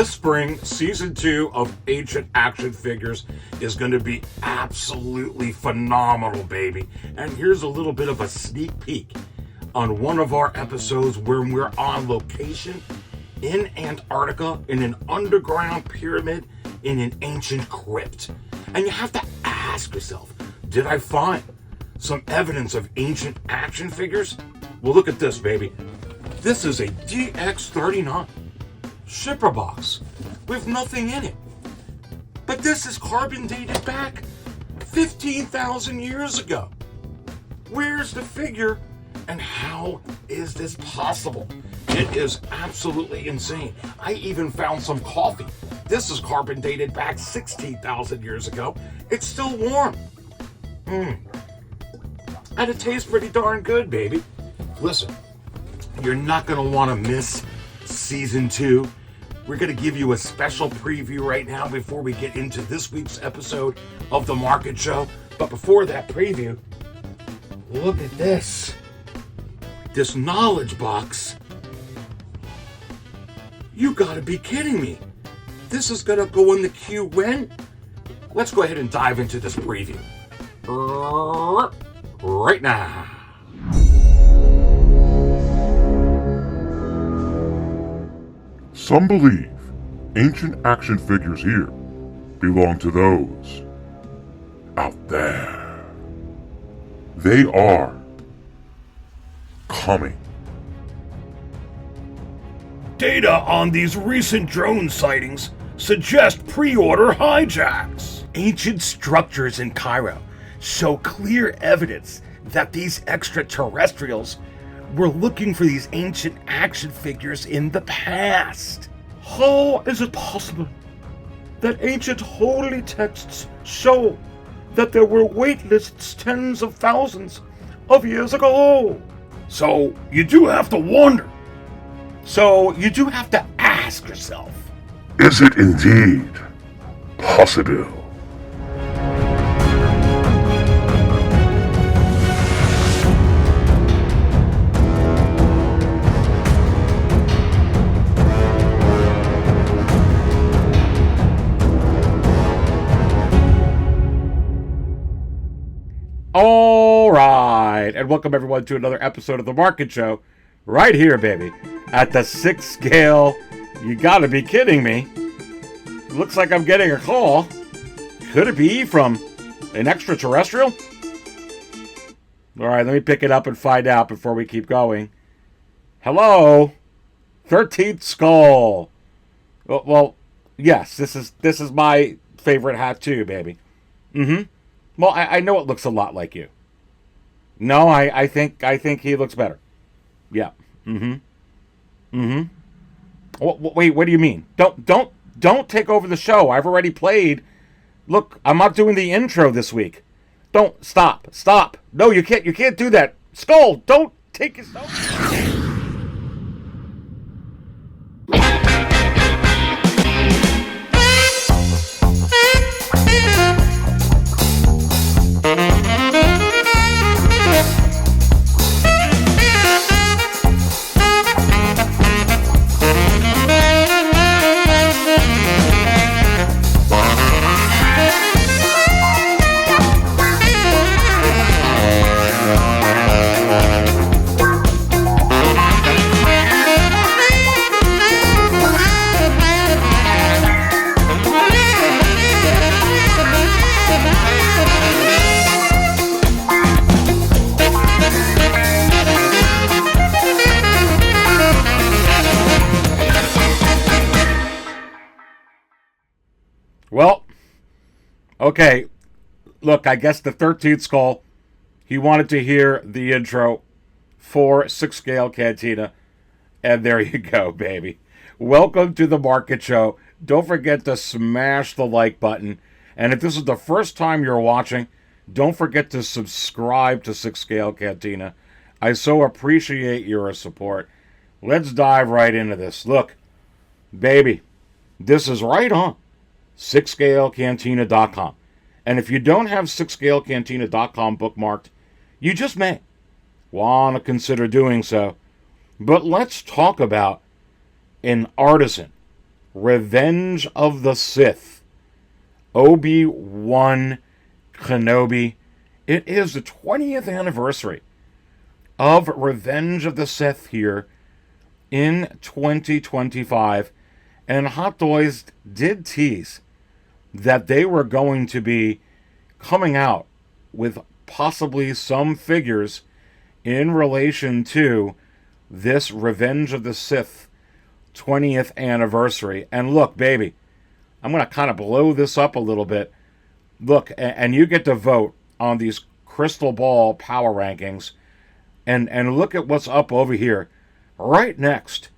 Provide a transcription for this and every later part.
This spring, Season 2 of Ancient Action Figures is going to be absolutely phenomenal, baby. And here's a little bit of a sneak peek on one of our episodes where we're on location in Antarctica in an underground pyramid in an ancient crypt. And you have to ask yourself, did I find some evidence of ancient action figures? Well, look at this, baby. This is a DX39 shipper box with nothing in it. But this is carbon dated back 15,000 years ago. Where's the figure and how is this possible? It is absolutely insane. I even found some coffee. This is carbon dated back 16,000 years ago. It's still warm. And it tastes pretty darn good, baby. Listen, you're not going to want to miss Season 2. We're going to give you a special preview right now before we get into this week's episode of The Market Show. But before that preview, look at this. This knowledge box. You got to be kidding me. This is going to go in the queue when? Let's go ahead and dive into this preview right now. Some believe ancient action figures here belong to those out there. They are coming. Data on these recent drone sightings suggest pre-order hijacks. Ancient structures in Cairo show clear evidence that these extraterrestrials were looking for these ancient action figures in the past. How is it possible that ancient holy texts show that there were waitlists tens of thousands of years ago? So you do have to wonder. So you do have to ask yourself, Is it indeed possible? All right, and welcome everyone to another episode of The Market Show, right here, baby, at the 6 scale. You gotta be kidding me. Looks like I'm getting a call. Could it be from an extraterrestrial? All right, let me pick it up and find out before we keep going. Hello? 13th skull. Well, yes, this is my favorite hat too, baby. Well, I know it looks a lot like you. No, I think he looks better. Yeah. Wait, what do you mean? Don't take over the show. I've already played. Look, I'm not doing the intro this week. Don't stop. No, you can't do that. Skull, don't take yourself. Well, okay, look, I guess the 13th skull, he wanted to hear the intro for 6 scale Cantina, and there you go, baby. Welcome to the Market Show. Don't forget to smash the like button, and if this is the first time you're watching, don't forget to subscribe to 6 scale Cantina. I so appreciate your support. Let's dive right into this. Look, baby, this is right on 6scalecantina.com. And if you don't have 6scalecantina.com bookmarked, you just may want to consider doing so. But let's talk about an Artisan Revenge of the Sith, Obi-Wan Kenobi. It is the 20th anniversary of Revenge of the Sith here in 2025. And Hot Toys did tease that they were going to be coming out with possibly some figures in relation to this Revenge of the Sith 20th anniversary. And look, baby, I'm going to kind of blow this up a little bit. Look, and you get to vote on these crystal ball power rankings. And look at what's up over here, right next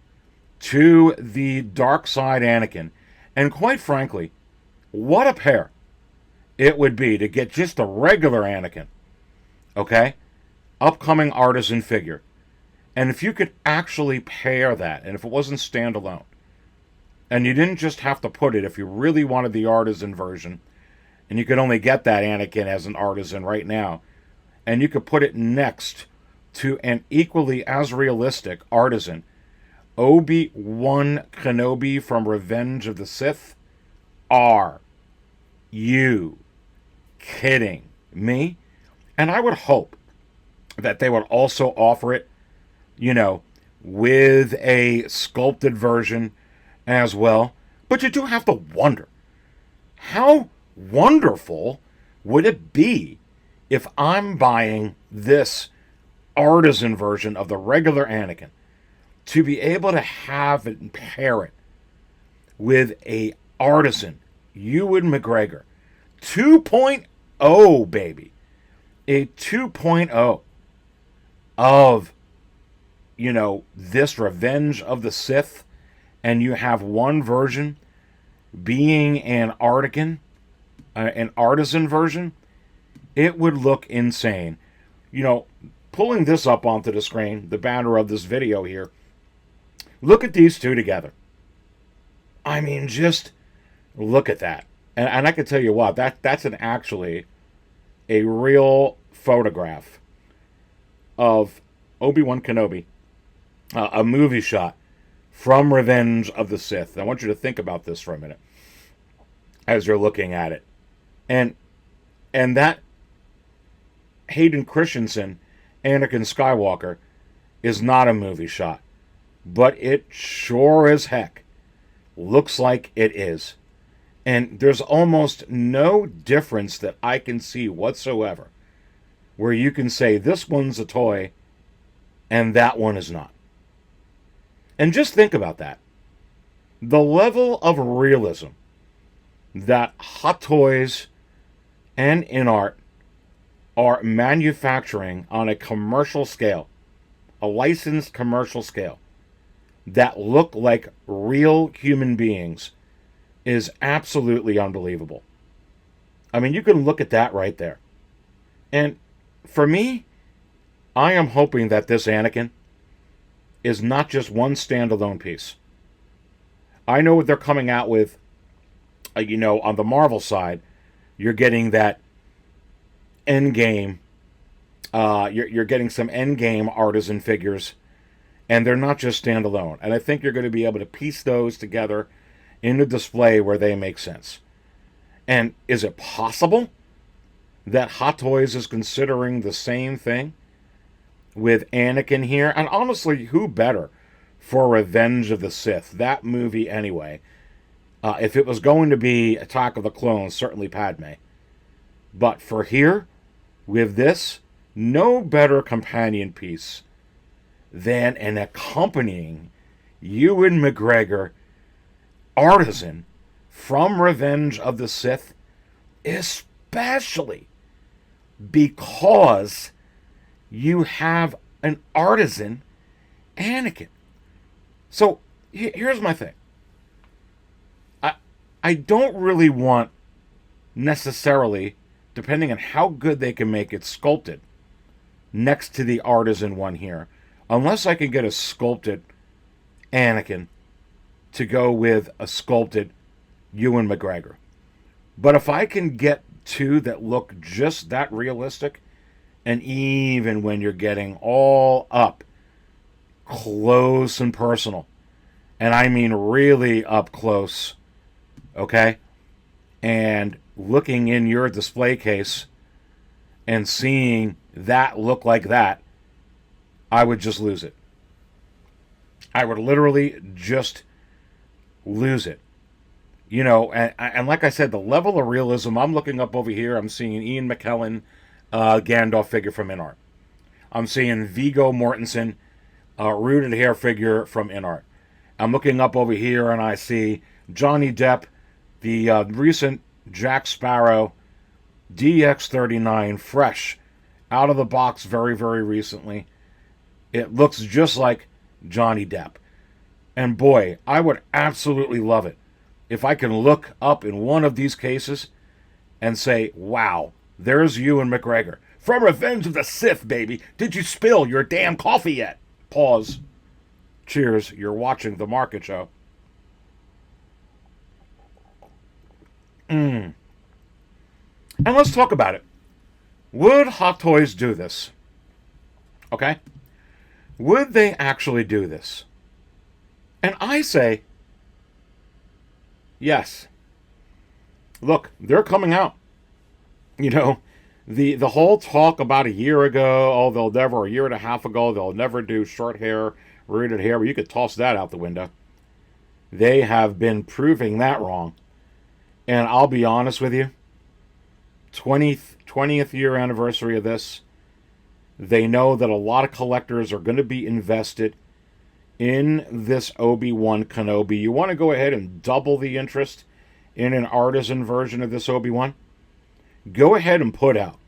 to the dark side Anakin. And quite frankly, what a pair it would be to get just a regular Anakin. Okay? Upcoming Artisan figure. And if you could actually pair that, and if it wasn't standalone, and you didn't just have to put it, if you really wanted the Artisan version, and you could only get that Anakin as an Artisan right now, and you could put it next to an equally as realistic Artisan, Obi-Wan Kenobi from Revenge of the Sith. Are you kidding me? And I would hope that they would also offer it, you know, with a sculpted version as well. But you do have to wonder, how wonderful would it be if I'm buying this Artisan version of the regular Anakin to be able to have it and pair it with a Artisan Ewan McGregor 2.0, baby. A 2.0 of, you know, this Revenge of the Sith, and you have one version being an Artisan version. It would look insane. You know, pulling this up onto the screen, the banner of this video here, look at these two together. I mean, just look at that. And I can tell you what, that's actually a real photograph of Obi-Wan Kenobi, a movie shot from Revenge of the Sith. I want you to think about this for a minute as you're looking at it. And that Hayden Christensen, Anakin Skywalker, is not a movie shot. But it sure as heck looks like it is. And there's almost no difference that I can see whatsoever where you can say this one's a toy and that one is not. And just think about that. The level of realism that Hot Toys and InArt are manufacturing on a commercial scale, a licensed commercial scale, that look like real human beings is absolutely unbelievable. I mean, you can look at that right there. And for me, I am hoping that this Anakin is not just one standalone piece. I know what they're coming out with, you know, on the Marvel side, you're getting that Endgame, you're getting some Endgame Artisan figures, and they're not just standalone. And I think you're going to be able to piece those together in a display where they make sense. And is it possible that Hot Toys is considering the same thing with Anakin here? And honestly, who better for Revenge of the Sith? That movie anyway. If it was going to be Attack of the Clones, certainly Padme. But for here, with this, no better companion piece than an accompanying Ewan McGregor Artisan from Revenge of the Sith, especially because you have an Artisan Anakin. So here's my thing. I don't really want necessarily, depending on how good they can make it sculpted, next to the Artisan one here, unless I can get a sculpted Anakin to go with a sculpted Ewan McGregor. But if I can get two that look just that realistic, and even when you're getting all up close and personal, and I mean really up close, okay, and looking in your display case and seeing that look like that, I would just lose it. I would literally just lose it. You know, and like I said, the level of realism, I'm looking up over here, I'm seeing Ian McKellen Gandalf figure from InArt. I'm seeing Viggo Mortensen rooted hair figure from InArt. I'm looking up over here and I see Johnny Depp, the recent Jack Sparrow DX39, fresh, out of the box very, very recently. It looks just like Johnny Depp. And boy, I would absolutely love it if I can look up in one of these cases and say, wow, there's Ewan McGregor. From Revenge of the Sith, baby. Did you spill your damn coffee yet? Pause. Cheers, you're watching The Market Show. And let's talk about it. Would Hot Toys do this? Okay? Would they actually do this? And I say, yes. Look, they're coming out. You know, the whole talk about a year ago, oh, they'll never, a year and a half ago, they'll never do short hair, rooted hair. Well, you could toss that out the window. They have been proving that wrong. And I'll be honest with you, 20th year anniversary of this, they know that a lot of collectors are going to be invested in this Obi-Wan Kenobi. You want to go ahead and double the interest in an artisan version of this Obi-Wan? Go ahead and put out.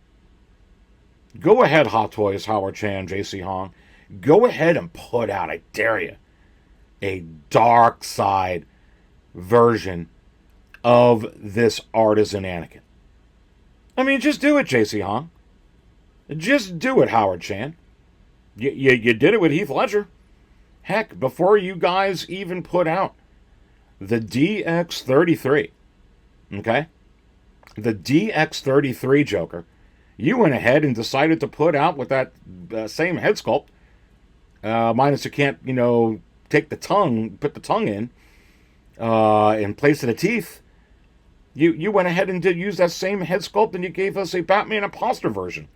Go ahead, Hot Toys, Howard Chan, JC Hong. Go ahead and put out, I dare you, a dark side version of this artisan Anakin. I mean, just do it, JC Hong. Just do it, Howard Chan. You did it with Heath Ledger. Heck, before you guys even put out the DX33, okay? The DX33 Joker, you went ahead and decided to put out with that same head sculpt, minus you can't, you know, take the tongue, put the tongue in place of the teeth. You went ahead and did use that same head sculpt, and you gave us a Batman imposter version.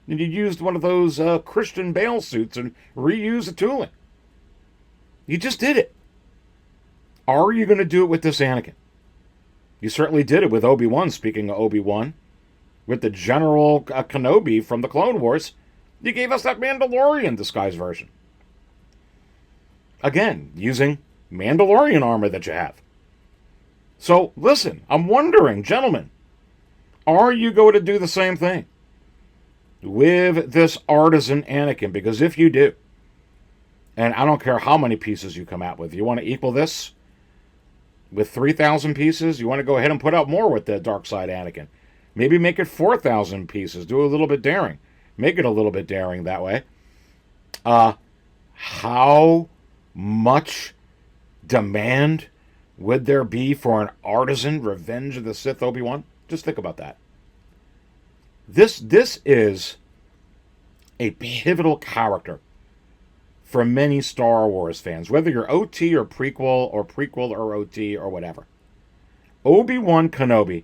And you used one of those Christian Bale suits and reused the tooling. You just did it. Are you going to do it with this Anakin? You certainly did it with Obi-Wan, speaking of Obi-Wan. With the General Kenobi from the Clone Wars, you gave us that Mandalorian disguise version. Again, using Mandalorian armor that you have. So, listen, I'm wondering, gentlemen, are you going to do the same thing with this artisan Anakin? Because if you do, and I don't care how many pieces you come out with, you want to equal this with 3,000 pieces? You want to go ahead and put out more with the Dark Side Anakin? Maybe make it 4,000 pieces. Do a little bit daring. Make it a little bit daring that way. How much demand would there be for an artisan Revenge of the Sith Obi-Wan? Just think about that. This is a pivotal character for many Star Wars fans, whether you're OT or prequel or OT or whatever. Obi-Wan Kenobi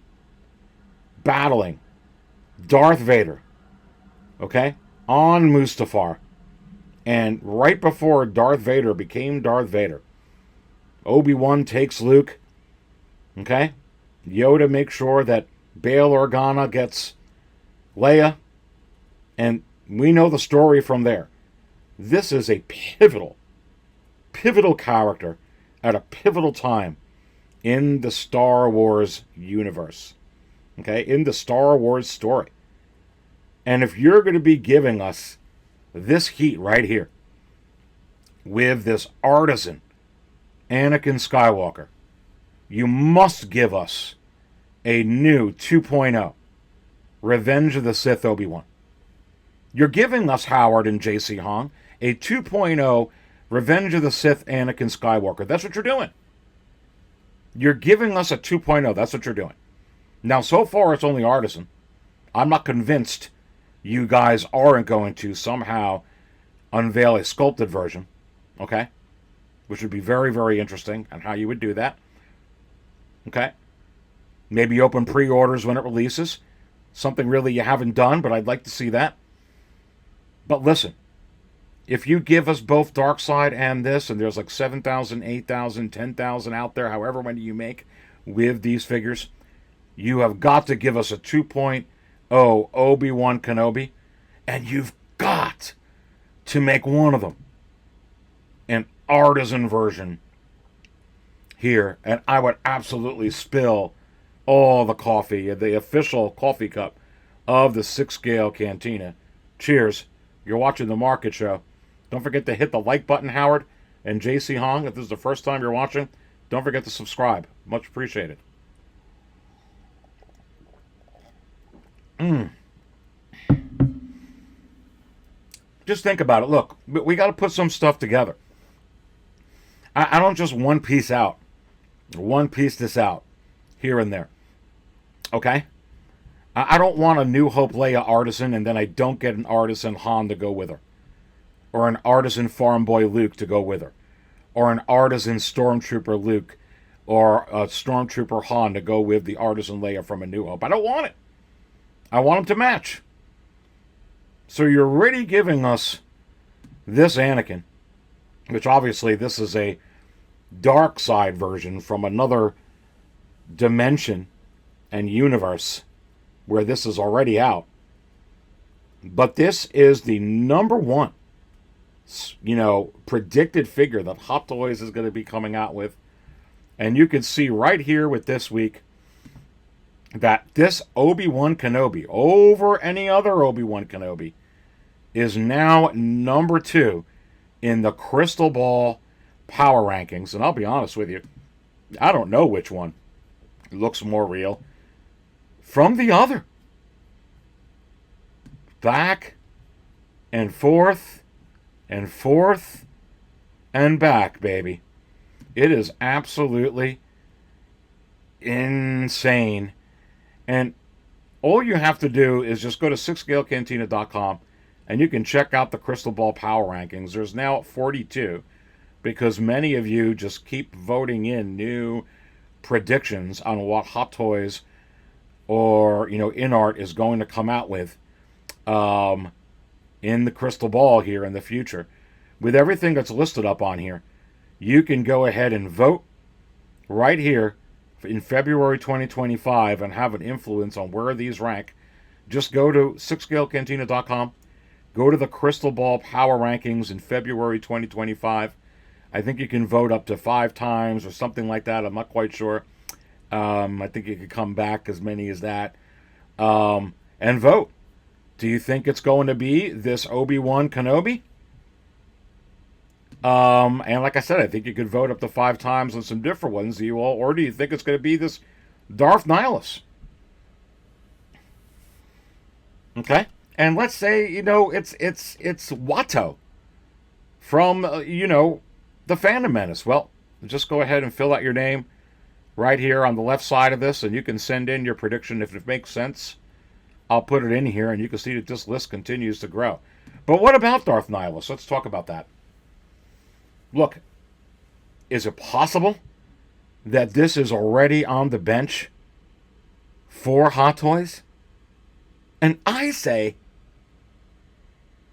battling Darth Vader, okay, on Mustafar. And right before Darth Vader became Darth Vader, Obi-Wan takes Luke, okay? Yoda makes sure that Bail Organa gets Leia, and we know the story from there. This is a pivotal character at a pivotal time in the Star Wars universe, okay? In the Star Wars story. And if you're going to be giving us this heat right here with this artisan Anakin Skywalker, you must give us a new 2.0 Revenge of the Sith Obi-Wan. You're giving us, Howard and JC Hong, a 2.0 Revenge of the Sith Anakin Skywalker. That's what you're doing. You're giving us a 2.0. That's what you're doing. Now, so far, it's only artisan. I'm not convinced you guys aren't going to somehow unveil a sculpted version. Okay? which would be very, very interesting on how you would do that. Okay? Maybe open pre-orders when it releases. Something really you haven't done, but I'd like to see that. But listen, if you give us both Darkseid and this, and there's like 7,000, 8,000, 10,000 out there, however many you make with these figures, you have got to give us a 2.0 Obi-Wan Kenobi, and you've got to make one of them an artisan version here. And I would absolutely spill all the coffee, the official coffee cup of the 6-scale Cantina. Cheers. You're watching the Market Show. Don't forget to hit the like button, Howard, and JC Hong. If this is the first time you're watching, don't forget to subscribe. Much appreciated. Just think about it. Look, we got to put some stuff together. I don't just one piece this out here and there. Okay? I don't want a New Hope Leia Artisan and then I don't get an Artisan Han to go with her. Or an Artisan Farm Boy Luke to go with her. Or an Artisan Stormtrooper Luke or a Stormtrooper Han to go with the Artisan Leia from A New Hope. I don't want it. I want them to match. So you're already giving us this Anakin, which obviously this is a dark side version from another dimension and universe where this is already out. But this is the number one, predicted figure that Hot Toys is going to be coming out with. And you can see right here with this week that this Obi-Wan Kenobi, over any other Obi-Wan Kenobi, is now number 2 in the Crystal Ball power rankings. And I'll be honest with you, I don't know which one looks more real from the other. Back and forth and forth and back, baby. It is absolutely insane. And all you have to do is just go to 6scalecantina.com and you can check out the Crystal Ball power rankings. There's now 42 because many of you just keep voting in new predictions on what Hot Toys or, InArt is going to come out with in the Crystal Ball here in the future. With everything that's listed up on here, you can go ahead and vote right here in February 2025 and have an influence on where these rank. Just go to 6scalecantina.com. Go to the Crystal Ball Power Rankings in February 2025. I think you can vote up to 5 times or something like that. I'm not quite sure. I think you could come back as many as that. And vote. Do you think it's going to be this Obi-Wan Kenobi? And like I said, I think you could vote up to 5 times on some different ones. Or do you think it's going to be this Darth Nihilus? Okay? And let's say, it's Watto from, the Phantom Menace. Well, just go ahead and fill out your name right here on the left side of this, and you can send in your prediction if it makes sense. I'll put it in here, and you can see that this list continues to grow. But what about Darth Nihilus? Let's talk about that. Look, is it possible that this is already on the bench for Hot Toys? And I say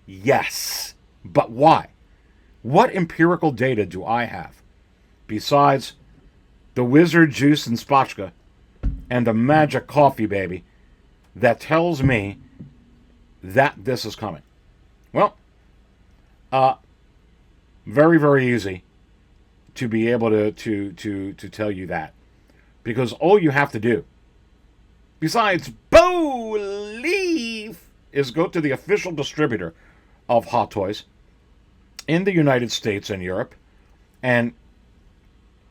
yes. But why? What empirical data do I have besides the Wizard Juice and Spotchka and the Magic Coffee, baby, that tells me that this is coming? Well, very, very easy to be able to tell you that. Because all you have to do, besides believe, is go to the official distributor of Hot Toys in the United States and Europe and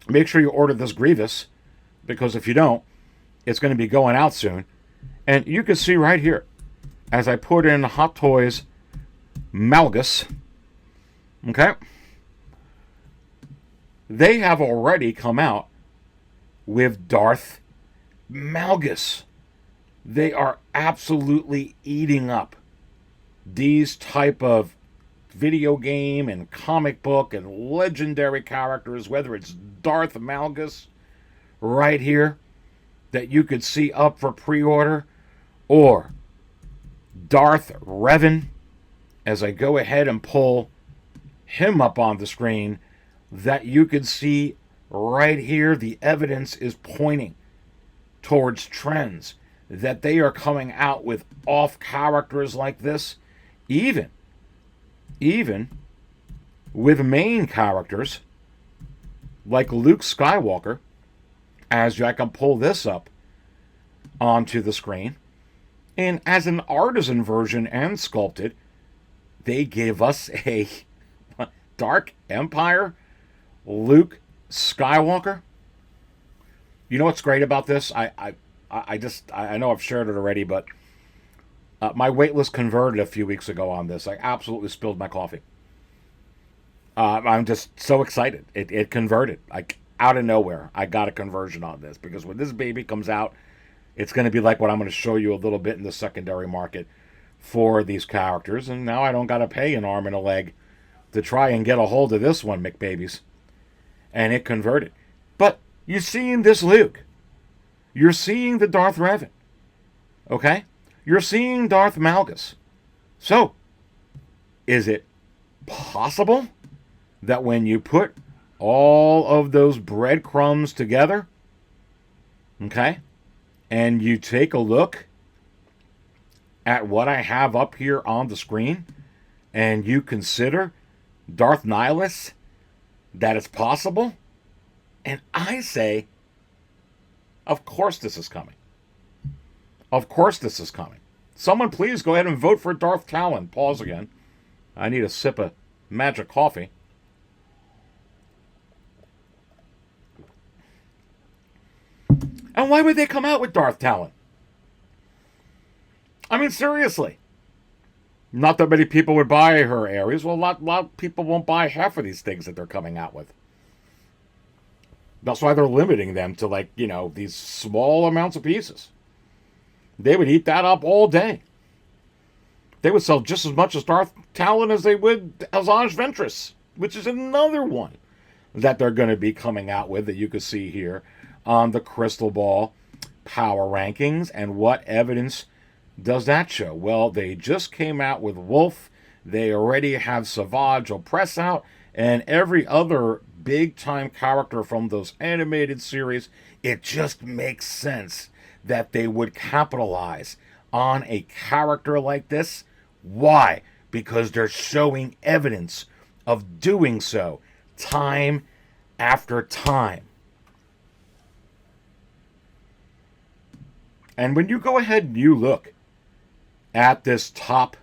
make sure you order this Grievous, because if you don't, it's going to be going out soon. And you can see right here, as I put in Hot Toys Malgus, okay, they have already come out with Darth Malgus. They are absolutely eating up these type of video game and comic book and legendary characters, whether it's Darth Malgus right here that you could see up for pre-order, or Darth Revan, as I go ahead and pull him up on the screen, that you could see right here. The evidence is pointing towards trends that they are coming out with off characters like this, even with main characters like Luke Skywalker, as I can pull this up onto the screen. And as an artisan version and sculpted, they give us a Dark Empire Luke Skywalker. You know what's great about this? I know I've shared it already, but my waitlist converted a few weeks ago on this. I absolutely spilled my coffee. I'm just so excited. It converted. Like, out of nowhere, I got a conversion on this, because when this baby comes out, it's going to be like what I'm going to show you a little bit in the secondary market for these characters. And now I don't got to pay an arm and a leg to try and get a hold of this one, McBabies. And it converted. But you're seeing this Luke. You're seeing the Darth Revan. Okay? You're seeing Darth Malgus. So, is it possible that when you put all of those breadcrumbs together, okay, and you take a look at what I have up here on the screen, and you consider Darth Nihilus, that it's possible? And I say, of course this is coming. Of course this is coming. Someone please go ahead and vote for Darth Talon. Pause again. I need a sip of magic coffee. And why would they come out with Darth Talon? I mean, seriously. Not that many people would buy her Ares. Well, a lot of people won't buy half of these things that they're coming out with. That's why they're limiting them to, like, you know, these small amounts of pieces. They would eat that up all day. They would sell just as much as Darth Talon as they would Asajj Ventress, which is another one that they're going to be coming out with that you can see here on the Crystal Ball power rankings. And what evidence does that show? Well, they just came out with Wolf. They already have Savage Opress out, and every other big-time character from those animated series. It just makes sense that they would capitalize on a character like this. Why? Because they're showing evidence of doing so time after time. And when you go ahead and you look at this top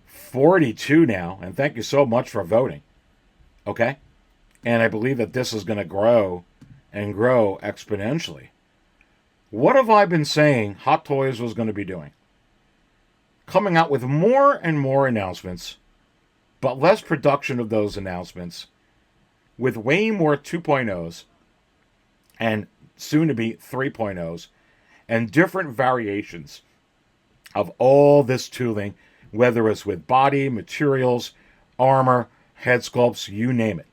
42 now, and thank you so much for voting, okay? And I believe that this is going to grow and grow exponentially. What have I been saying Hot Toys was going to be doing? Coming out with more and more announcements, but less production of those announcements, with way more 2.0s and soon to be 3.0s, and different variations of all this tooling, whether it's with body, materials, armor, head sculpts, you name it.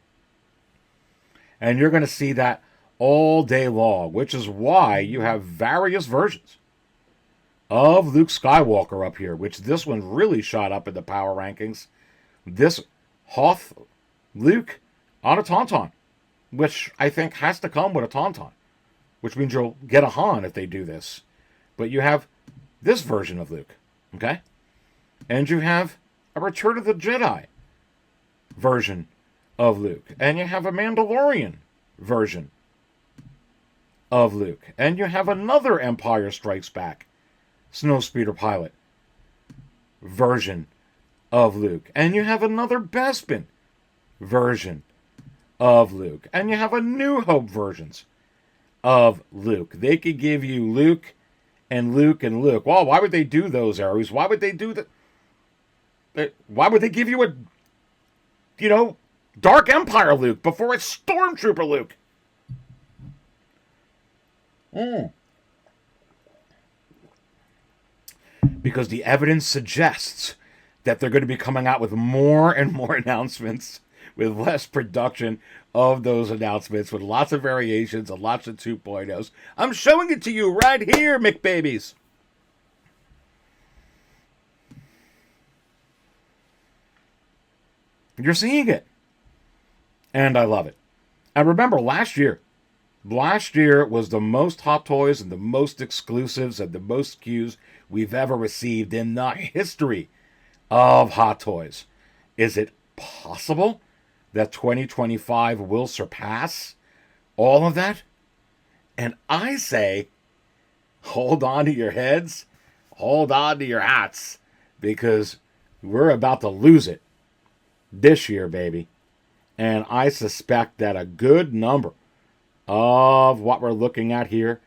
And you're going to see that all day long, which is why you have various versions of Luke Skywalker up here, which this one really shot up in the power rankings. This Hoth Luke on a Tauntaun, which I think has to come with a Tauntaun, which means you'll get a Han if they do this. But you have this version of Luke, okay? And you have a Return of the Jedi version of Luke. And you have a Mandalorian version of Luke. And you have another Empire Strikes Back Snowspeeder Pilot version of Luke. And you have another Bespin version of Luke. And you have a New Hope versions of Luke. They could give you Luke and Luke and Luke. Well, why would they do those, Aries? Why would they do that? Why would they give you a, Dark Empire Luke before it's Stormtrooper Luke? Because the evidence suggests that they're going to be coming out with more and more announcements with less production of those announcements, with lots of variations and lots of 2.0s. I'm showing it to you right here, McBabies. You're seeing it. And I love it. And remember, last year was the most Hot Toys and the most exclusives and the most SKUs we've ever received in the history of Hot Toys. Is it possible that 2025 will surpass all of that? And I say, hold on to your heads, hold on to your hats, because we're about to lose it this year, baby. And I suspect that a good number of what we're looking at here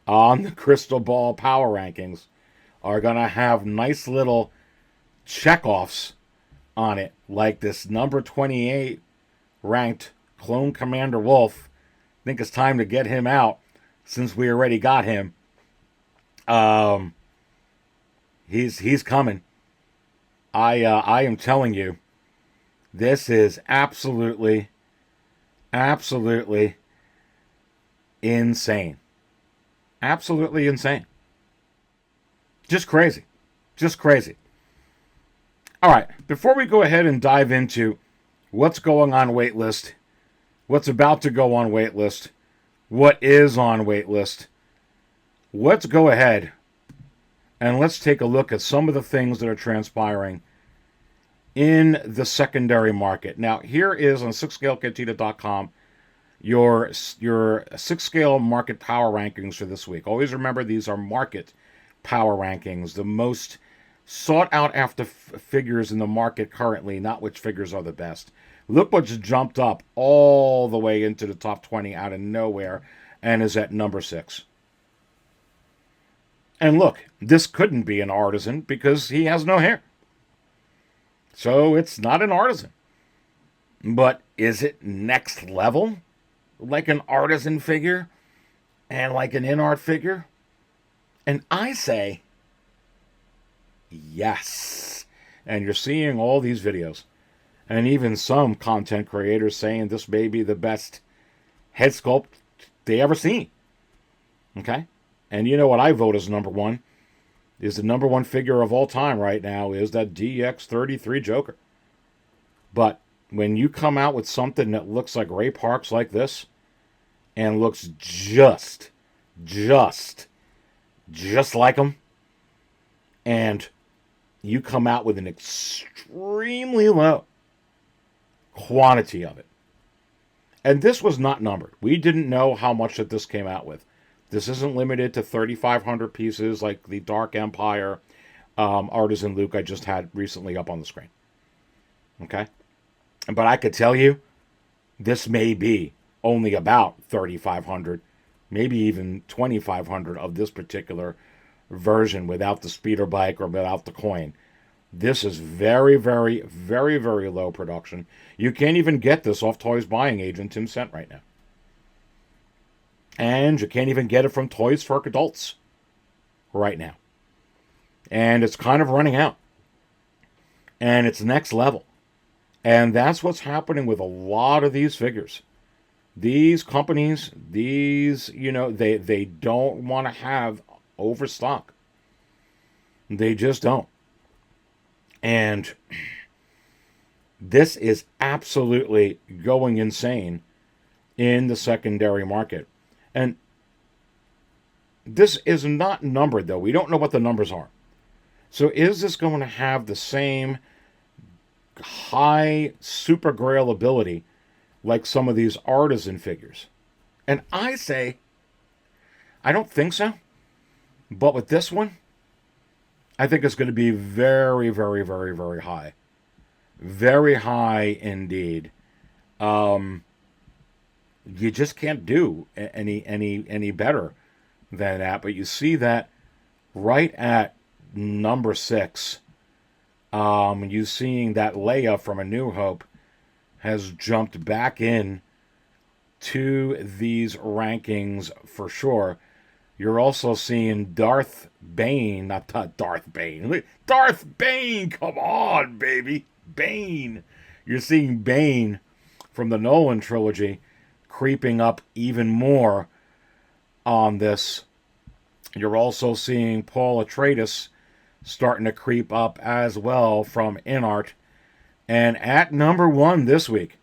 on the Crystal Ball Power Rankings are going to have nice little checkoffs on it, like this number 28 ranked Clone Commander Wolf. I think it's time to get him out since we already got him. He's coming. I am telling you, this is absolutely insane. Absolutely insane. Just crazy. Just crazy. All right, before we go ahead and dive into what's going on Waitlist, what's about to go on Waitlist, what is on Waitlist, let's go ahead and let's take a look at some of the things that are transpiring in the secondary market. Now, here is on 6scalecantina.com your 6-scale market power rankings for this week. Always remember, these are market power rankings, the most sought out after figures in the market currently, not which figures are the best. Look what's jumped up all the way into the top 20 out of nowhere and is at number 6. And look, this couldn't be an Artisan because he has no hair. So it's not an Artisan. But is it next level? Like an Artisan figure? And like an in-art figure? And I say, yes. And you're seeing all these videos. And even some content creators saying this may be the best head sculpt they ever seen. Okay? And you know what I vote as number one? Is the number one figure of all time right now is that DX33 Joker. But when you come out with something that looks like Ray Parks like this, and looks just like him, and you come out with an extremely low quantity of it. And this was not numbered. We didn't know how much that this came out with. This isn't limited to 3,500 pieces like the Dark Empire Artisan Luke I just had recently up on the screen. Okay? But I could tell you, this may be only about 3,500, maybe even 2,500 of this particular version without the speeder bike or without the coin. This is very, very, very, very low production. You can't even get this off Toys Buying Agent Tim Cent right now. And you can't even get it from Toys for Adults right now. And it's kind of running out. And it's next level. And that's what's happening with a lot of these figures. These companies, they don't want to have overstock. They just don't. And this is absolutely going insane in the secondary market. And this is not numbered, though. We don't know what the numbers are. So is this going to have the same high super grail ability like some of these Artisan figures? And I say, I don't think so. But with this one, I think it's going to be very, very, very, very high. Very high indeed. You just can't do any better than that. But you see that right at number 6, you seeing that Leia from A New Hope has jumped back in to these rankings for sure. You're also seeing Darth Bane, not Darth Bane. Darth Bane, come on, baby. Bane. You're seeing Bane from the Nolan trilogy creeping up even more on this. You're also seeing Paul Atreides starting to creep up as well from InArt. And at number 1 this week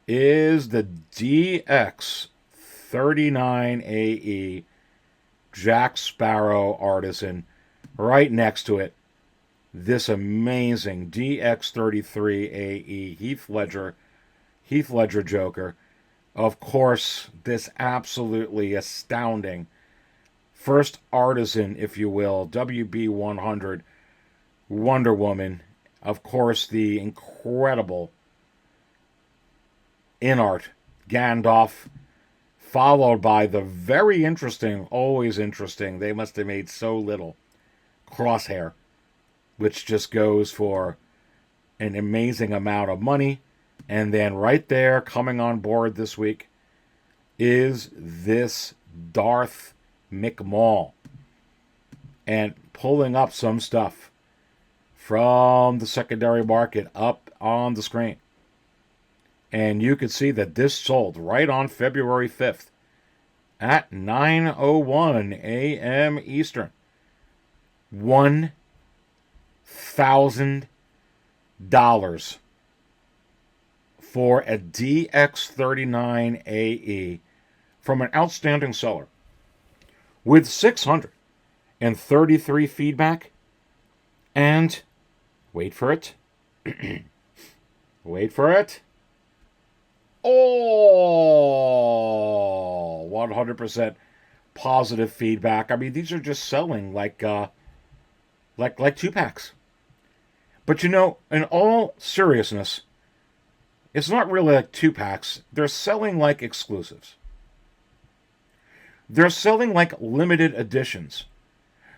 is the DX39AE Jack Sparrow Artisan. Right next to it, this amazing DX33AE Heath Ledger Joker. Of course, this absolutely astounding first artisan, if you will, WB100 Wonder Woman. Of course, the incredible InArt Gandalf, followed by the very interesting, always interesting, they must have made so little, Crosshair, which just goes for an amazing amount of money. And then right there, coming on board this week, is this Darth McMaul. And pulling up some stuff from the secondary market up on the screen. And you could see that this sold right on February 5th at 9:01 a.m. Eastern. $1,000 for a DX39AE from an outstanding seller with 633 feedback and, wait for it, wait for it, 100% positive feedback. I mean, these are just selling like 2-packs. But you know, in all seriousness, it's not really like 2-packs. They're selling like exclusives. They're selling like limited editions.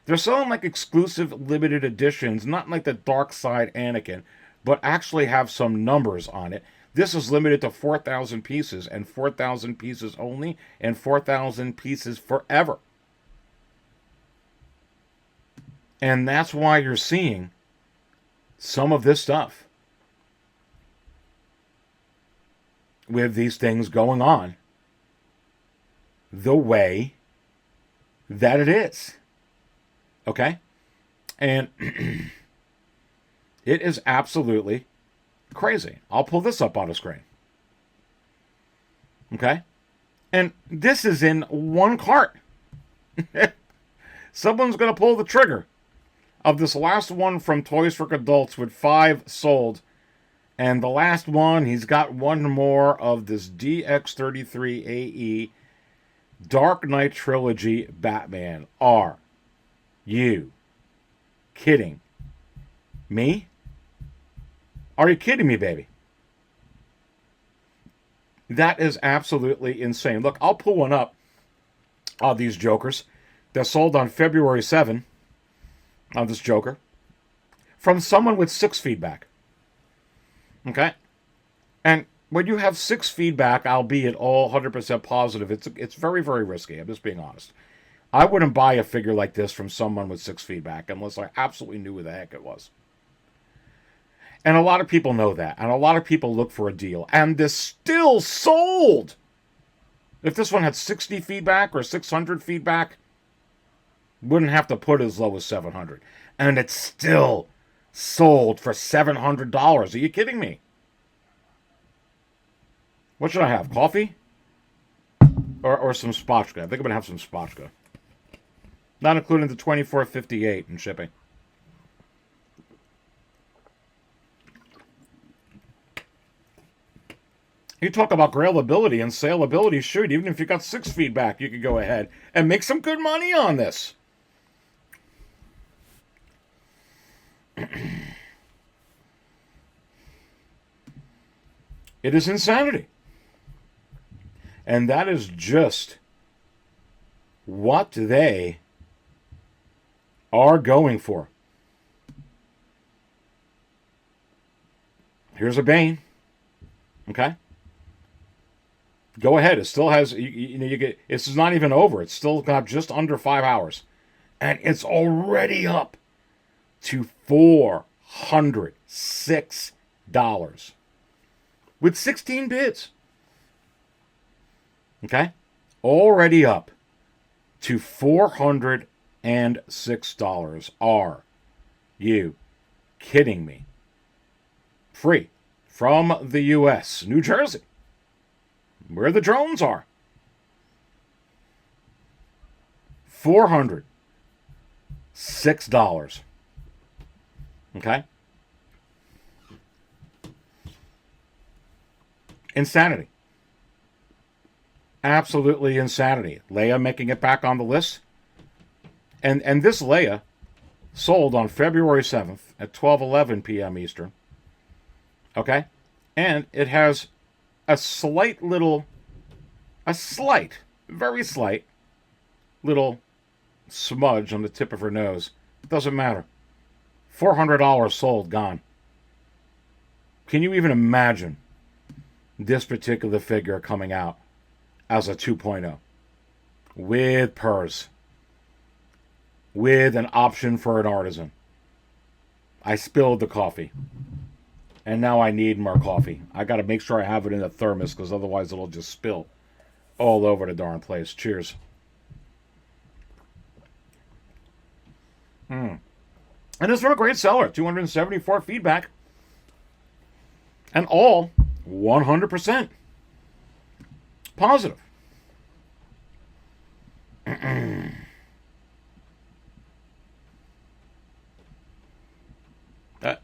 They're selling like exclusive limited editions, not like the Dark Side Anakin, but actually have some numbers on it. This is limited to 4,000 pieces, and 4,000 pieces only, and 4,000 pieces forever. And that's why you're seeing some of this stuff with these things going on the way that it is. Okay? And it is absolutely crazy. I'll pull this up on the screen. Okay? And this is in one cart. Someone's going to pull the trigger of this last one from Toys for Adults with 5 sold. And the last one, he's got one more of this DX33AE Dark Knight Trilogy Batman. Are you kidding me? Are you kidding me, baby? That is absolutely insane. Look, I'll pull one up of these Jokers that sold on February 7 of this Joker from someone with 6 feedback. Okay? And when you have 6 feedback, albeit all 100% positive, it's very, very risky. I'm just being honest. I wouldn't buy a figure like this from someone with 6 feedback unless I absolutely knew who the heck it was. And a lot of people know that. And a lot of people look for a deal. And this still sold. If this one had 60 feedback or 600 feedback, wouldn't have to put as low as 700. And it's still sold for $700. Are you kidding me? What should I have? Coffee? Or some spotchka? I think I'm going to have some spotchka. Not including the $24.58 in shipping. You talk about grailability and saleability. Shoot, even if you got 6 feedback, you could go ahead and make some good money on this. It is insanity. And that is just what they are going for. Here's a Bane. Okay? Go ahead. It still has, you get, it's not even over. It's still got just under 5 hours. And it's already up to $406 with 16 bids. Okay? Already up to $406. Are you kidding me? Free from the U.S., New Jersey, where the drones are. $406. Okay? Insanity. Absolutely insanity. Leia making it back on the list. And this Leia sold on February 7th at 12:11 p.m. Eastern. Okay? And it has a very slight little smudge on the tip of her nose. It doesn't matter. $400 sold, gone. Can you even imagine this particular figure coming out as a 2.0 with purrs, with an option for an artisan? I spilled the coffee, and now I need more coffee. I got to make sure I have it in a thermos, because otherwise it'll just spill all over the darn place. Cheers. And it's from a great seller. 274 feedback. And all 100% positive. Let's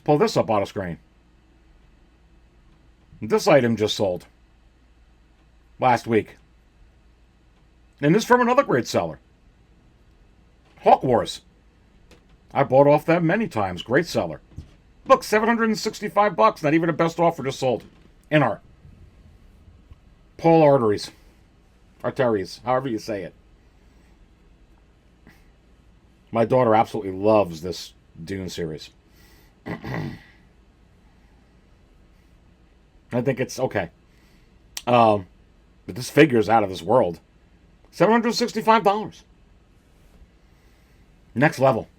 pull this up on a screen. This item just sold last week. And this is from another great seller. Hawk Wars. I bought off them many times. Great seller. Look, $765. Not even a best offer, just sold. In our Paul arteries. However you say it. My daughter absolutely loves this Dune series. I think it's okay. But this figure's out of this world. $765. Next level.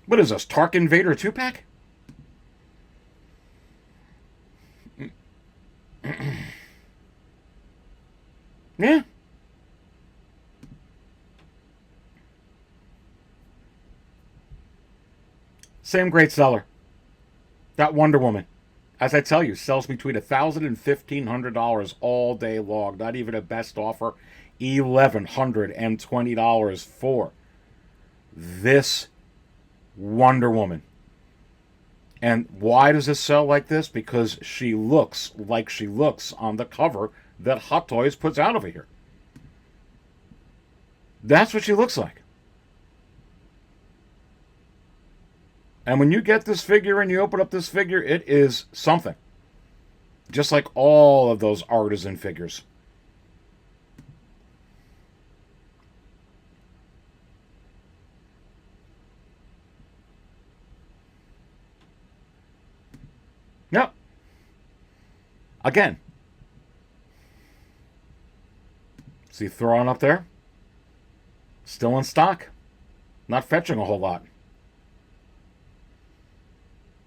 What is this? Tarkin Vader 2-pack? Yeah. Same great seller. That Wonder Woman, as I tell you, sells between $1,000 and $1,500 all day long. Not even a best offer. $1,120 for this Wonder Woman. And why does this sell like this? Because she looks like she looks on the cover that Hot Toys puts out over here. That's what she looks like. And when you get this figure and you open up this figure, it is something. Just like all of those Artisan figures. Yep. Again. See Thrawn up there? Still in stock. Not fetching a whole lot.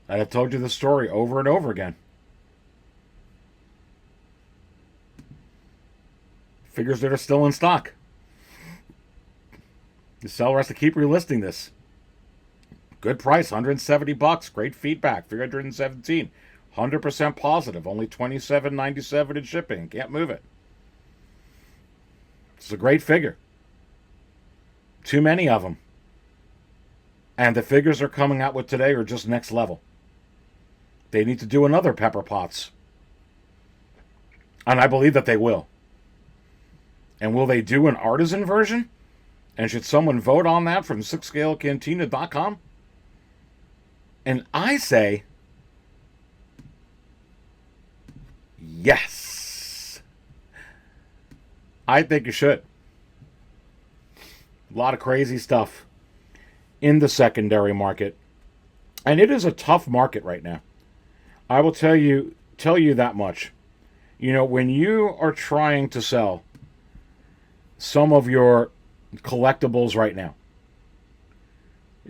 I have told you this story over and over again. Figures that are still in stock. The seller has to keep relisting this. Good price, $170. Great feedback, 317. 100% positive, only $27.97 in shipping. Can't move it. It's a great figure. Too many of them. And the figures they're coming out with today are just next level. They need to do another Pepper Potts. And I believe that they will. And will they do an Artisan version? And should someone vote on that from sixscalecantina.com? And I say, yes. I think you should. A lot of crazy stuff in the secondary market. And it is a tough market right now. I will tell you that much. You know, when you are trying to sell some of your collectibles right now,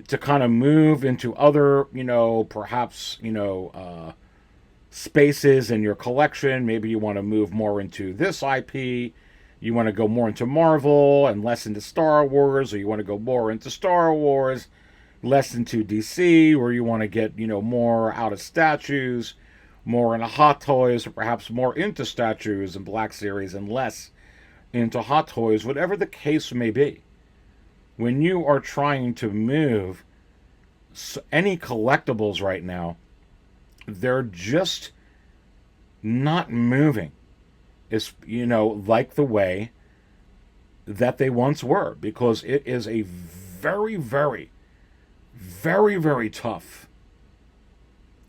to kind of move into other, perhaps, spaces in your collection. Maybe you want to move more into this IP. You want to go more into Marvel and less into Star Wars, or you want to go more into Star Wars, less into DC, or you want to get, more out of statues, more into Hot Toys, or perhaps more into statues and Black Series and less into Hot Toys, whatever the case may be. When you are trying to move any collectibles right now, they're just not moving. It's, like the way that they once were, because it is a very, very, very, very tough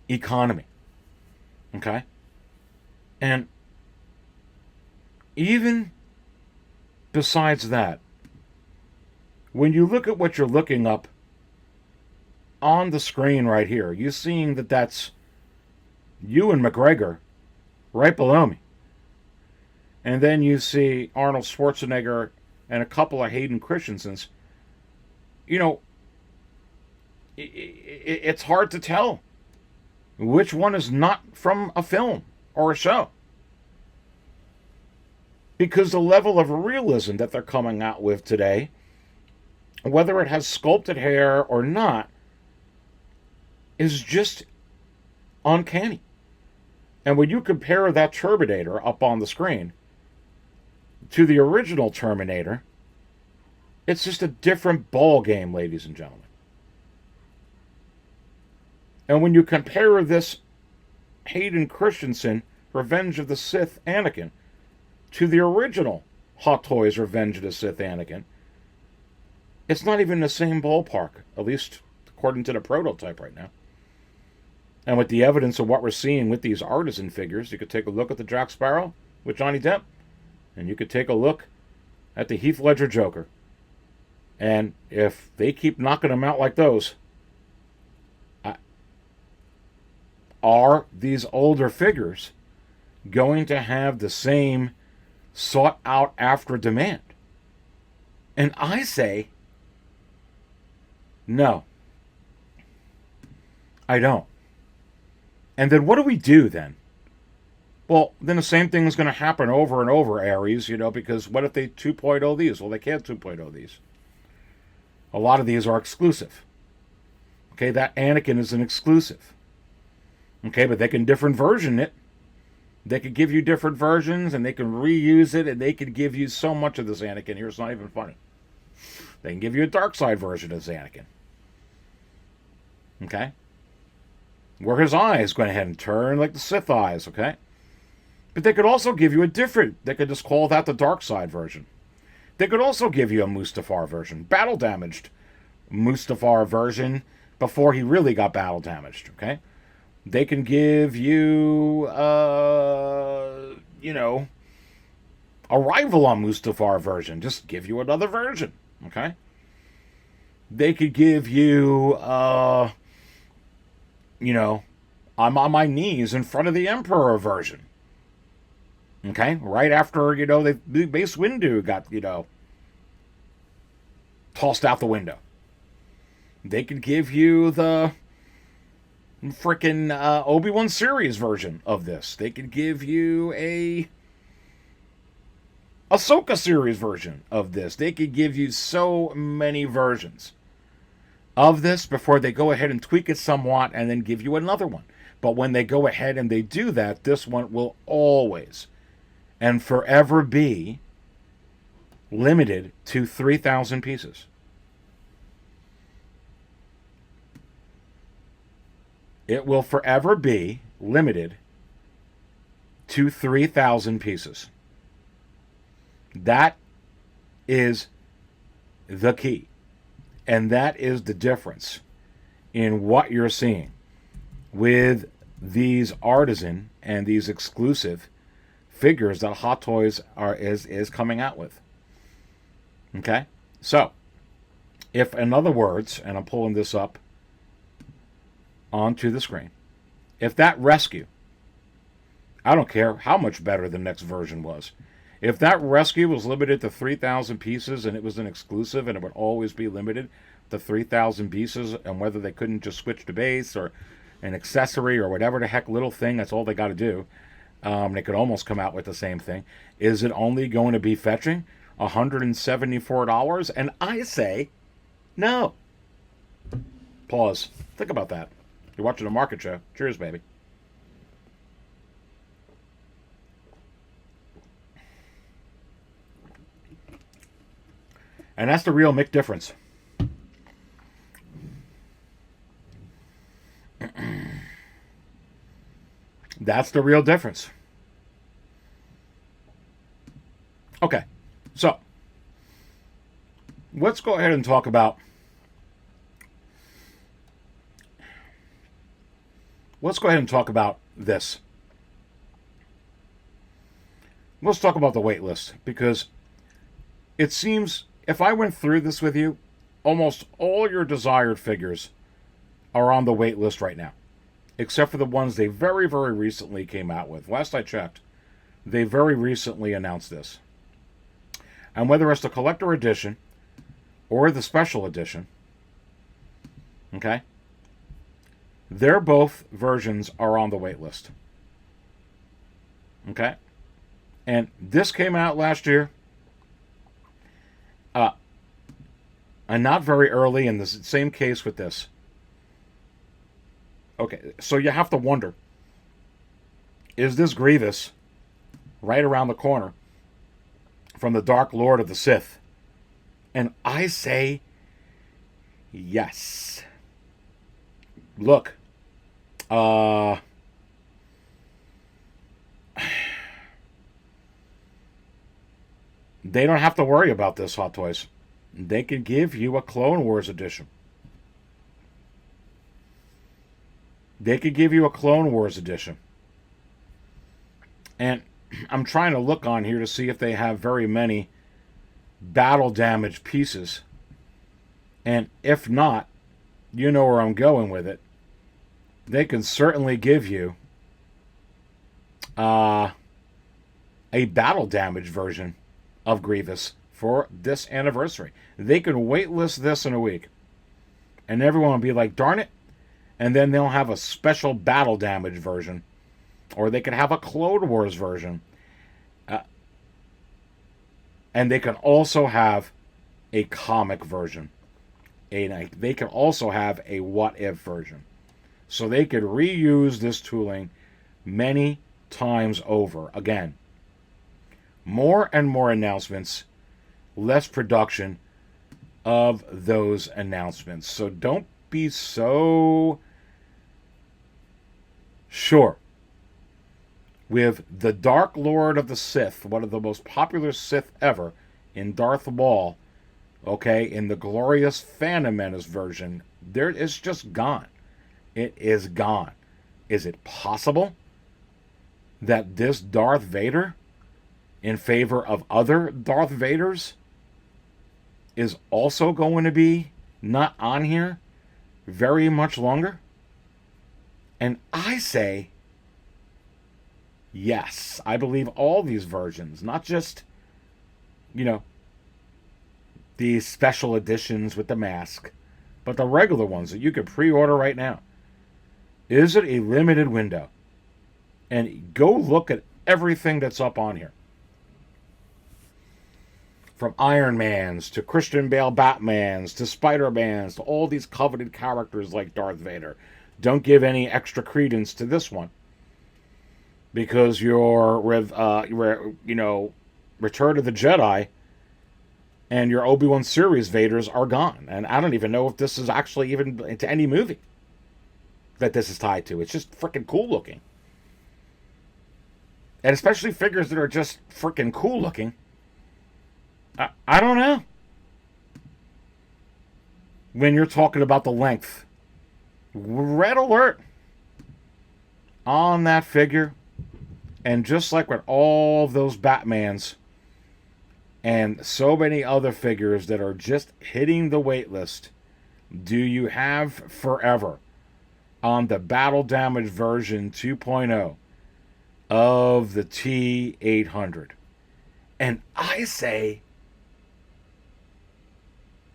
economy. Okay? And even besides that, when you look at what you're looking up on the screen right here, you're seeing that that's Ewan McGregor right below me. And then you see Arnold Schwarzenegger and a couple of Hayden Christensens. It's hard to tell which one is not from a film or a show, because the level of realism that they're coming out with today, whether it has sculpted hair or not, is just uncanny. And when you compare that Terminator up on the screen to the original Terminator, it's just a different ball game, ladies and gentlemen. And when you compare this Hayden Christensen Revenge of the Sith Anakin to the original Hot Toys Revenge of the Sith Anakin, it's not even the same ballpark, at least according to the prototype right now. And with the evidence of what we're seeing with these Artisan figures, you could take a look at the Jack Sparrow with Johnny Depp, and you could take a look at the Heath Ledger Joker. And if they keep knocking them out like those, are these older figures going to have the same sought out after demand? And I say, no, I don't. And then what do we do then? Well, then the same thing is going to happen over and over, Aries, because what if they 2.0 these? Well, they can't 2.0 these. A lot of these are exclusive. Okay, that Anakin is an exclusive. Okay, but they can different version it. They could give you different versions, and they can reuse it, and they could give you so much of this Anakin here, it's not even funny. They can give you a dark side version of this Anakin. Okay? Where his eyes go ahead and turn like the Sith eyes, okay? But they could also give you a different, they could just call that the dark side version. They could also give you a Mustafar version, battle damaged Mustafar version before he really got battle damaged, okay? They can give you, a rival on Mustafar version. Just give you another version, okay? They could give you, I'm on my knees in front of the Emperor version. Okay? Right after, the Mace Windu got, tossed out the window. They could give you the frickin' Obi-Wan series version of this. They could give you a Ahsoka series version of this. They could give you so many versions of this before they go ahead and tweak it somewhat and then give you another one. But when they go ahead and they do that, this one will always and forever be limited to 3,000 pieces. It will forever be limited to 3,000 pieces. That is the key. And that is the difference in what you're seeing with these Artisan and these exclusive figures that Hot Toys is coming out with. Okay? So, if, in other words, and I'm pulling this up onto the screen, if that rescue I don't care how much better the next version was. If that rescue was limited to 3,000 pieces and it was an exclusive and it would always be limited to 3,000 pieces, and whether they couldn't just switch to base or an accessory or whatever the heck little thing, that's all they got to do. They could almost come out with the same thing. Is it only going to be fetching $174? And I say no. Pause. Think about that. You're watching a market show. Cheers, baby. And that's the real Mick difference. That's the real difference. Okay, so let's go ahead and talk about this. Let's talk about the wait list, because it seems, if I went through this with you, almost all your desired figures are on the wait list right now, except for the ones they very, very recently came out with. Last I checked, they very recently announced this. And whether it's the collector edition or the special edition, okay, they're both versions are on the wait list. Okay? And this came out last year. And not very early, in the same case with this. Okay, so you have to wonder, is this Grievous right around the corner from the Dark Lord of the Sith? And I say yes. Look, they don't have to worry about this, Hot Toys. They could give you a Clone Wars edition. They could give you a Clone Wars edition. And I'm trying to look on here to see if they have very many battle damage pieces. And if not, you know where I'm going with it. They can certainly give you a battle damage version of Grievous for this anniversary. They can waitlist this in a week, and everyone will be like, darn it. And then they'll have a special battle damage version, or they could have a Clone Wars version. And they can also have a comic version. They can also have a what if version. So they could reuse this tooling many times over. Again, more and more announcements, less production of those announcements. So don't be so sure. With the Dark Lord of the Sith, one of the most popular Sith ever, in Darth Maul, okay, in the glorious Phantom Menace version, it's just gone. It is gone. Is it possible that this Darth Vader, in favor of other Darth Vaders, is also going to be not on here very much longer? And I say yes. I believe all these versions, not just, these special editions with the mask, but the regular ones that you could pre-order right now. Is it a limited window? And go look at everything that's up on here. From Iron Mans to Christian Bale Batmans to Spider-Mans to all these coveted characters like Darth Vader. Don't give any extra credence to this one, because your Return of the Jedi and your Obi-Wan series Vaders are gone. And I don't even know if this is actually even into any movie that this is tied to. It's just freaking cool looking. And especially figures that are just freaking cool looking. I don't know. When you're talking about the length, red alert on that figure. And just like with all of those Batmans and so many other figures that are just hitting the wait list, do you have forever on the Battle Damage version 2.0 of the T-800. And I say,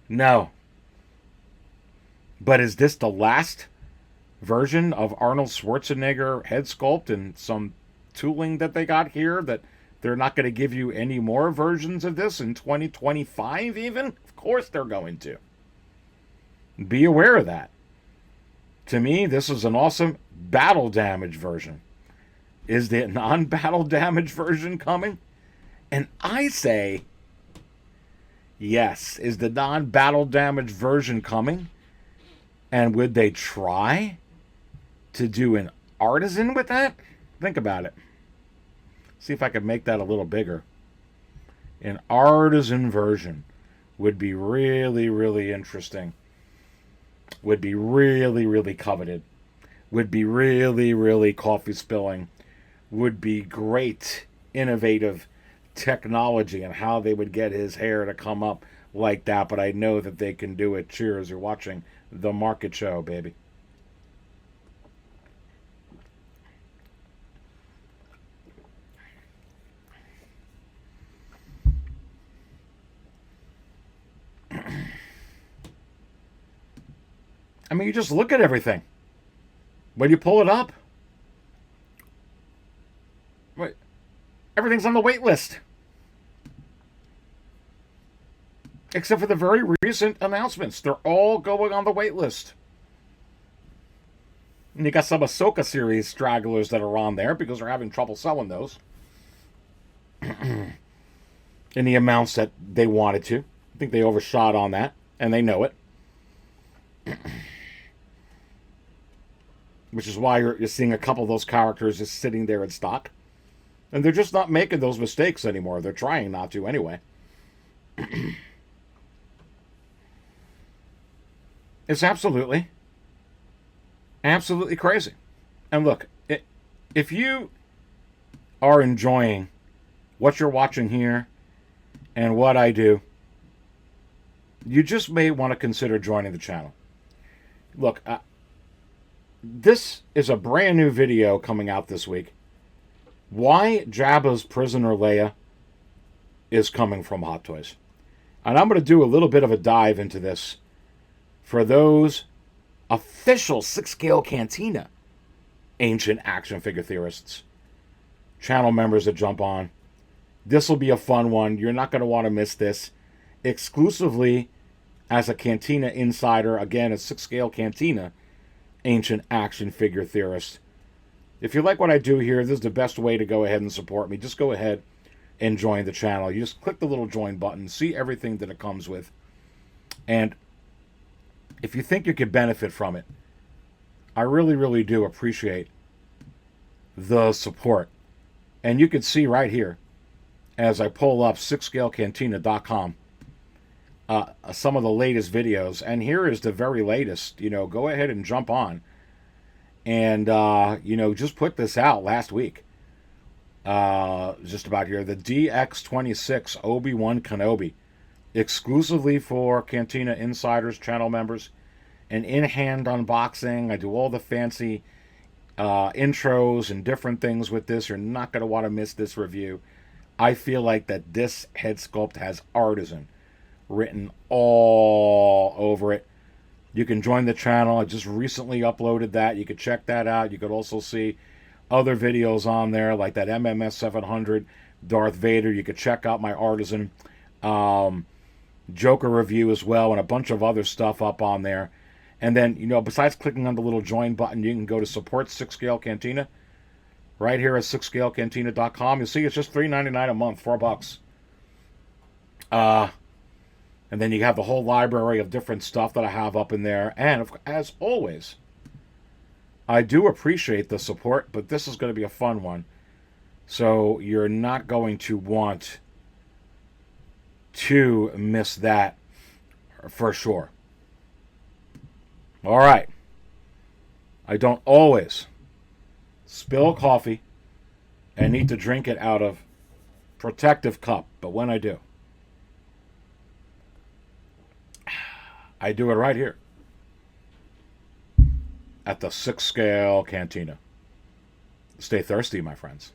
no. But is this the last version of Arnold Schwarzenegger head sculpt and some tooling that they got here, that they're not going to give you any more versions of this in 2025 even? Of course they're going to. Be aware of that. To me, this is an awesome battle damage version. Is the non-battle damage version coming? And I say, yes. Is the non-battle damage version coming? And would they try to do an Artisan with that? Think about it. See if I can make that a little bigger. An Artisan version would be really, really interesting. Would be really, really coveted. Would be really, really coffee spilling. Would be great, innovative technology and how they would get his hair to come up like that. But I know that they can do it. Cheers, you're watching The Market Show, baby. I mean, you just look at everything. When you pull it up, everything's on the wait list. Except for the very recent announcements. They're all going on the wait list. And you got some Ahsoka series stragglers that are on there because they're having trouble selling those. In the amounts that they wanted to. I think they overshot on that, and they know it. Which is why you're seeing a couple of those characters just sitting there in stock. And they're just not making those mistakes anymore. They're trying not to anyway. It's absolutely crazy. And look, if you are enjoying what you're watching here and what I do, you just may want to consider joining the channel. Look, this is a brand new video coming out this week. Why Jabba's prisoner Leia is coming from Hot Toys. And I'm going to do a little bit of a dive into this for those official 6-scale Cantina ancient action figure theorists. Channel members that jump on. This will be a fun one. You're not going to want to miss this. Exclusively as a Cantina insider. Again, a 6-scale Cantina ancient action figure theorist. If you like what I do here, this is the best way to go ahead and support me. Just go ahead and join the channel. You just click the little join button, see everything that it comes with. And if you think you could benefit from it, I really, really do appreciate the support. And you can see right here, as I pull up 6scalecantina.com, some of the latest videos. And here is the very latest. Go ahead and jump on. And, just put this out last week. Just about here. The DX26 Obi-Wan Kenobi. Exclusively for Cantina Insiders, channel members. An in-hand unboxing. I do all the fancy intros and different things with this. You're not going to want to miss this review. I feel like that this head sculpt has Artisan written all over it. You can join the channel. I just recently uploaded that. You could check that out. You could also see other videos on there, like that MMS 700 Darth Vader. You could check out my Artisan Joker review as well, and a bunch of other stuff up on there. And then, besides clicking on the little join button, you can go to support 6-Scale Cantina. Right here at 6scalecantina.com. You'll see it's just $3.99 a month, $4. And then you have the whole library of different stuff that I have up in there. And as always, I do appreciate the support, but this is going to be a fun one. So you're not going to want to miss that for sure. All right. I don't always spill coffee and need to drink it out of protective cup, but when I do, I do it right here at the 6-Scale Cantina. Stay thirsty, my friends.